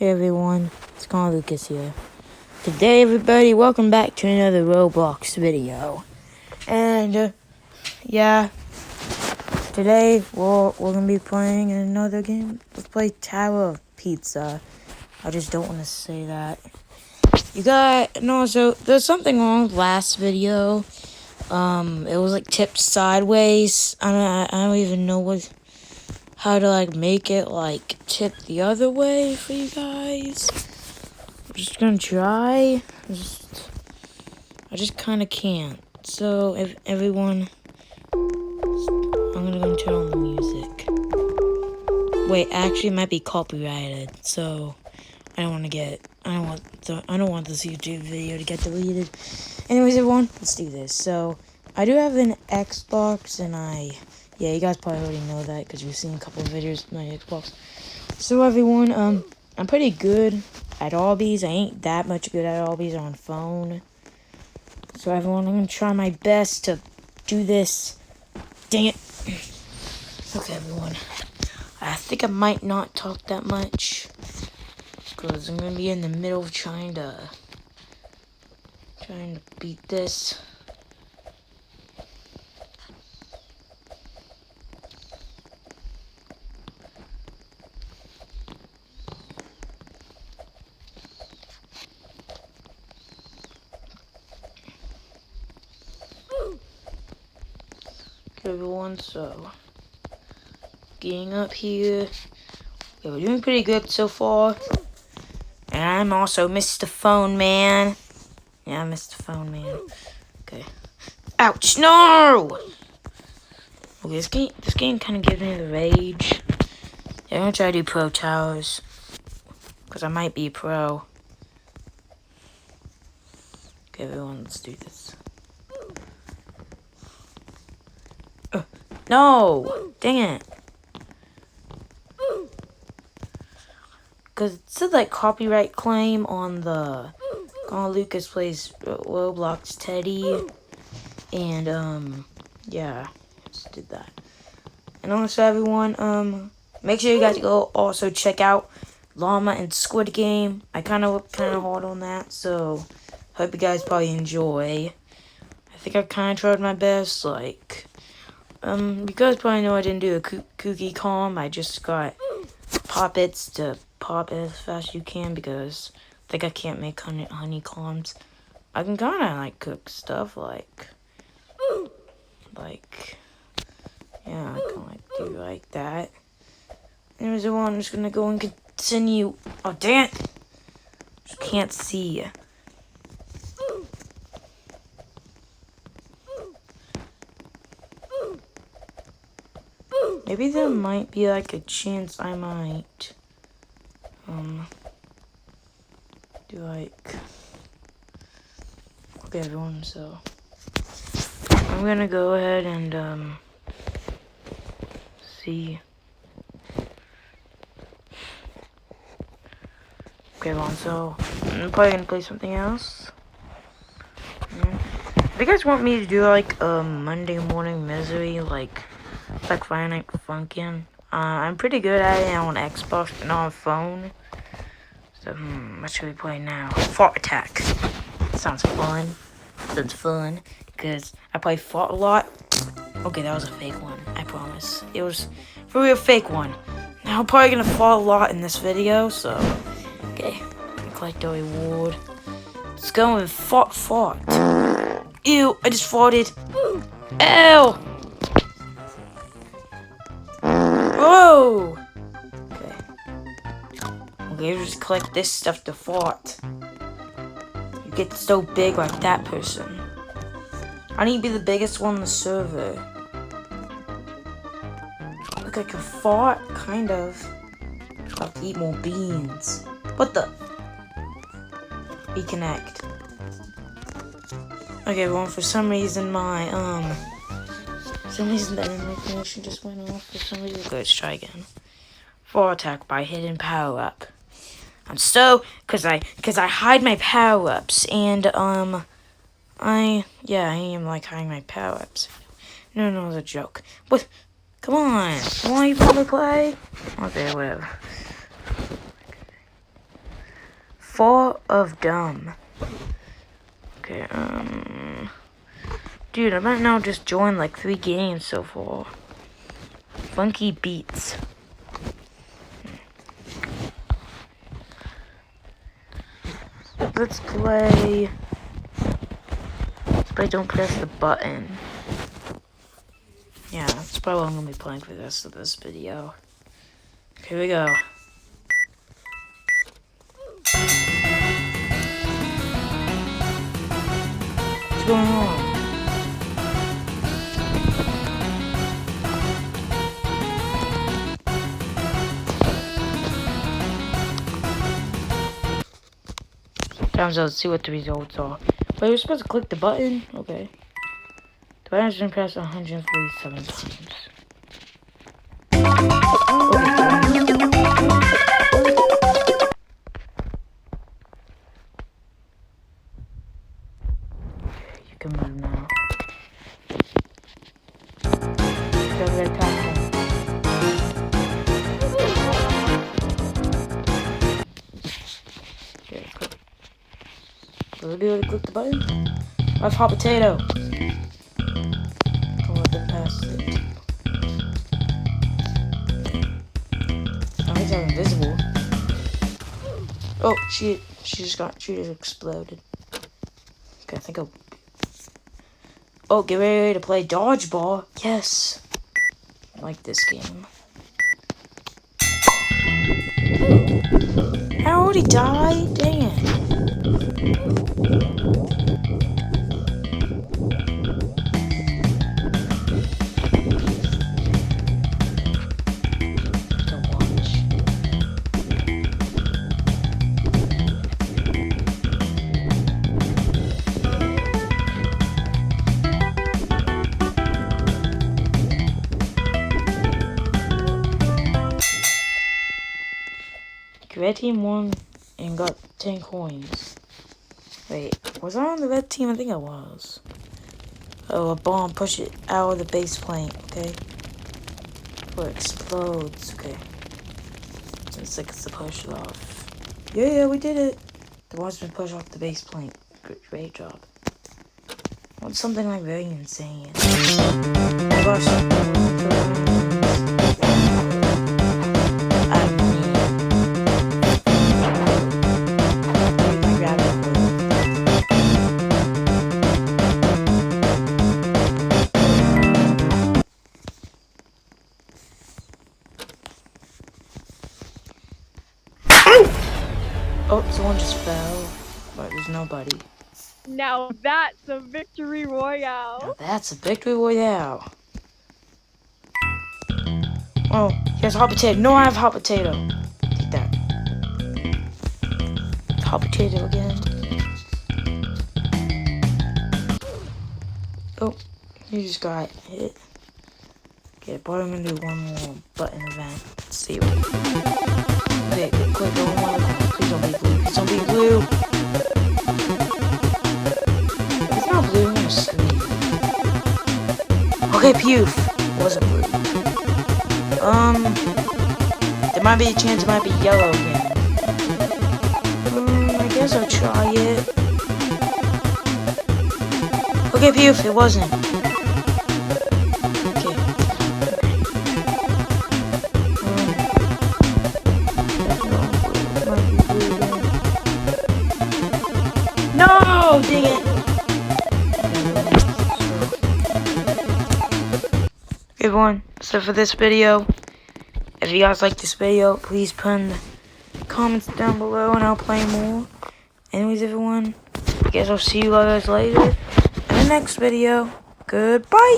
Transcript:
Hey everyone, it's Connor Lucas here. Today everybody, welcome back to another Roblox video. And yeah, today we're gonna be playing another game. Let's play Tower of Pizza. I just don't want to say that. So there's something wrong with last video. It was like tipped sideways. I don't even know how to make it tip the other way for you guys. I'm just gonna try. I just kind of can't. So if everyone, I'm gonna go turn on the music. Wait, actually, it might be copyrighted. So I don't want this YouTube video to get deleted. Anyways, everyone, let's do this. So I do have an Xbox, and you guys probably already know that because you've seen a couple of videos of my Xbox. So everyone, I'm pretty good at Obbies. I ain't that much good at Obbies on phone. So everyone, I'm gonna try my best to do this. Dang it. Okay, everyone. I think I might not talk that much because I'm gonna be in the middle of trying to beat this. Okay, everyone, so getting up here. Okay, we're doing pretty good so far. And I'm also Mr. Phone Man. Yeah, I'm Mr. Phone Man. Okay. Ouch! No! Okay, this game kind of gives me the rage. Yeah, I'm gonna try to do Pro Towers. Because I might be pro. Okay, everyone, let's do this. No! Dang it. Because it said copyright claim on the Lucas Plays Roblox Teddy. And yeah, just did that. And also everyone, make sure you guys go also check out Llama and Squid Game. I kind of worked hard on that, so hope you guys probably enjoy. I think I kind of tried my best. You guys probably know I didn't do a cookie comb. I just got poppets to pop as fast as you can because I think I can't make honeycombs. I can kind of cook stuff yeah, I can do like that. There's the one. I'm just gonna go and continue. Oh, dang it! Just can't see. Maybe there might be a chance I might do okay, everyone, so I'm gonna go ahead and see. Okay, everyone, so I'm probably gonna play something else. If you guys want me to do Monday Morning Misery, Friday Night Funkin', I'm pretty good at it on Xbox and on phone. So what should we play now? Fart Attack. Sounds fun. Because I play fart a lot. Okay, that was a fake one, I promise. It was for real fake one. Now I'm probably gonna fart a lot in this video, so okay. Collect the reward. Let's go with fart. Ew, I just farted. Ew! Whoa! Okay, just collect this stuff to fart. You get so big like that person. I need to be the biggest one on the server. Look, I can fart, kind of. I have to eat more beans. What the? Reconnect. Okay, well, for some reason that information just went off for some reason. Okay, let's try again. Fart Attack by hidden power up. I'm so, cause I hide my power ups, and I am hiding my power ups. No, it was a joke. What? Come on, why you want to play? Okay, whatever. 4 of dumb. Okay, dude, I might now just join like 3 games so far. Funky beats. Let's play Don't Press the Button. Yeah, that's probably what I'm gonna be playing for the rest of this video. Here we go. What's going on? Times out, let's see what the results are. Wait, we're supposed to click the button? Okay. The button has been pressed 147 times. You can move now. Okay, click. Will we able to click the button? I have hot potato. Don't let them pass it. Oh, he's invisible. Oh, she just exploded. Okay, I think I'll... Oh, get ready to play dodgeball. Yes. I like this game. I already died? Dang it. Red team won and got 10 coins. Wait, was I on the red team? I think I was. Oh, a bomb. Push it out of the base plate, okay? Before it explodes, okay. Looks like it's to push it off. Yeah, we did it. The bomb's been pushed off the base plate. Great job. I want something like very insane. Oh my gosh. Oh, someone just fell. But there's nobody. Now that's a victory royale. Now that's a victory royale. Oh, he has hot potato. No, I have hot potato. Take that. Hot potato again. Oh, he just got hit. Okay, but I'm gonna do one more button event. Let's see. Wait, click on one. Please don't be blue. Please don't be blue. It's not blue. I'm gonna sleep. Okay, Poof. Wasn't blue. There might be a chance it might be yellow again. I guess I'll try it. Okay, Poof. It wasn't. No, dang it. Okay, everyone, so for this video, if you guys like this video, please put in the comments down below and I'll play more. Anyways, everyone, I guess I'll see you guys later in the next video. Goodbye.